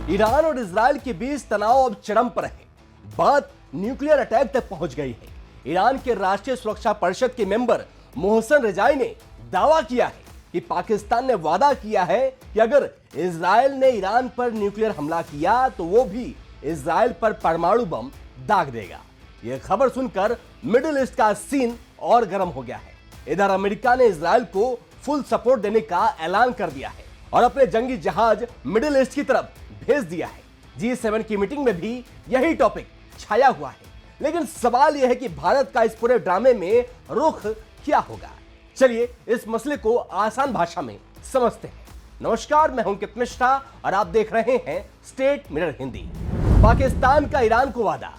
Iran और Israel के बीच तनाव अब चरम पर है। बात न्यूक्लियर अटैक तक पहुंच गई है। ईरान के राष्ट्रीय सुरक्षा परिषद के मेंबर मोहसन रिजाई ने दावा किया है कि पाकिस्तान ने वादा किया है कि अगर इजराइल ने ईरान पर न्यूक्लियर हमला किया तो वो भी इजराइल पर परमाणु बम दाग देगा। यह खबर सुनकर मिडिल ईस्ट का सीन और गर्म हो गया है। इधर अमेरिका ने इजराइल को फुल सपोर्ट देने का ऐलान कर दिया है और अपने जंगी जहाज मिडिल ईस्ट की तरफ भेज दिया है। G7 की मीटिंग में भी यही टॉपिक छाया हुआ है। लेकिन सवाल यह है कि भारत का इस पूरे ड्रामे में रुख क्या होगा। चलिए इस मसले को आसान भाषा में समझते हैं। नमस्कार, मैं हूं अंकित मिश्रा और आप देख रहे हैं स्टेट मिरर हिंदी। पाकिस्तान का ईरान को वादा।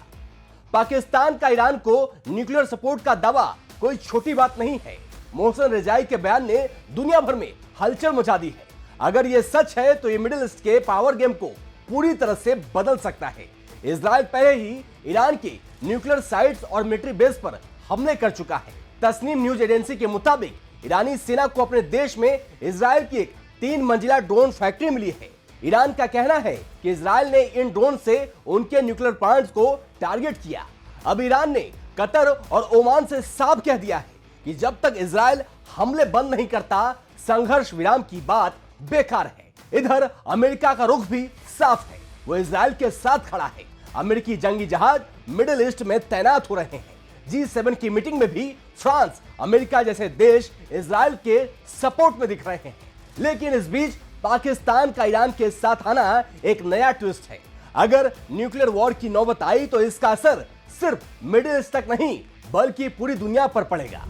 पाकिस्तान का ईरान को न्यूक्लियर सपोर्ट का दावा कोई छोटी बात नहीं है। मोहसन रिजाई के बयान ने दुनिया भर में हलचल मचा दी है। अगर यह सच है तो यह मिडिल ईस्ट के पावर गेम को पूरी तरह से बदल सकता है। इजराइल पहले ही ईरान के न्यूक्लियर साइट्स और मिलिट्री बेस पर हमले कर चुका है। तस्नीम न्यूज एजेंसी के मुताबिक ईरानी सेना को अपने देश में इजराइल की एक 3 मंजिला ड्रोन फैक्ट्री मिली है। ईरान का कहना है कि इजराइल ने इन ड्रोन से उनके न्यूक्लियर प्लांट्स को टारगेट किया। अब ईरान ने कतर और ओमान से साफ कह दिया है कि जब तक इजराइल हमले बंद नहीं करता, संघर्ष विराम की बात बेकार है। इधर अमेरिका का रुख भी साफ है, वो इजराइल के साथ खड़ा है। अमेरिकी जंगी जहाज मिडिल ईस्ट में तैनात हो रहे हैं। G7 की मीटिंग में भी फ्रांस, अमेरिका जैसे देश इजराइल के सपोर्ट में दिख रहे हैं। लेकिन इस बीच पाकिस्तान का ईरान के साथ आना एक नया ट्विस्ट है। अगर न्यूक्लियर वॉर की नौबत आई तो इसका असर सिर्फ मिडिल ईस्ट तक नहीं बल्कि पूरी दुनिया पर पड़ेगा।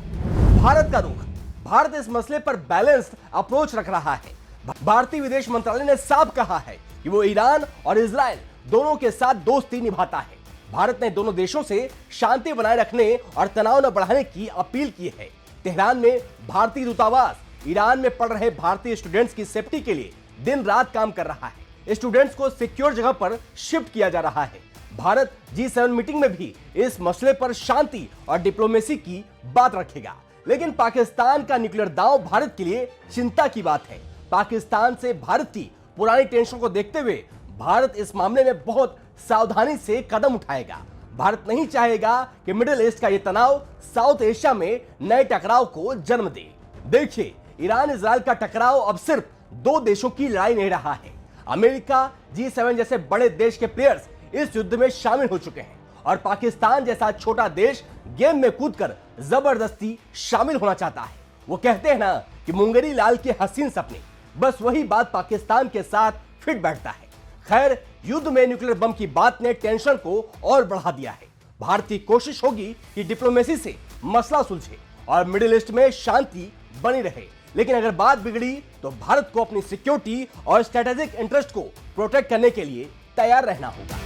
भारत का रुख। भारत इस मसले पर बैलेंस्ड अप्रोच रख रहा है। भारतीय विदेश मंत्रालय ने साफ कहा है कि वो ईरान और इजराइल दोनों के साथ दोस्ती निभाता है। भारत ने दोनों देशों से शांति बनाए रखने और तनाव न बढ़ाने की अपील की है। तेहरान में भारतीय दूतावास ईरान में पढ़ रहे भारतीय स्टूडेंट्स की सेफ्टी के लिए दिन रात काम कर रहा है। स्टूडेंट्स को सिक्योर जगह पर शिफ्ट किया जा रहा है। भारत G7 मीटिंग में भी इस मसले पर शांति और डिप्लोमेसी की बात रखेगा। लेकिन पाकिस्तान का न्यूक्लियर दांव भारत के लिए चिंता की बात है। पाकिस्तान से भारत की पुरानी टेंशन को देखते हुए भारत इस मामले में बहुत सावधानी से कदम उठाएगा। भारत नहीं चाहेगा कि मिडिल ईस्ट का यह तनाव साउथ एशिया में नए टकराव को जन्म दे। देखिए, ईरान इजराइल का टकराव अब सिर्फ 2 देशों की लड़ाई नहीं रहा है। अमेरिका, G7 जैसे बड़े देश के प्लेयर्स इस युद्ध में शामिल हो चुके हैं और पाकिस्तान जैसा छोटा देश गेम में कूदकर जबरदस्ती शामिल होना चाहता है। वो कहते हैं ना कि मुंगेरी लाल के हसीन सपने, बस वही बात पाकिस्तान के साथ फिट बैठता है। खैर, युद्ध में न्यूक्लियर बम की बात ने टेंशन को और बढ़ा दिया है। भारत की कोशिश होगी कि डिप्लोमेसी से मसला सुलझे और मिडिल ईस्ट में शांति बनी रहे। लेकिन अगर बात बिगड़ी तो भारत को अपनी सिक्योरिटी और स्ट्रेटेजिक इंटरेस्ट को प्रोटेक्ट करने के लिए तैयार रहना होगा।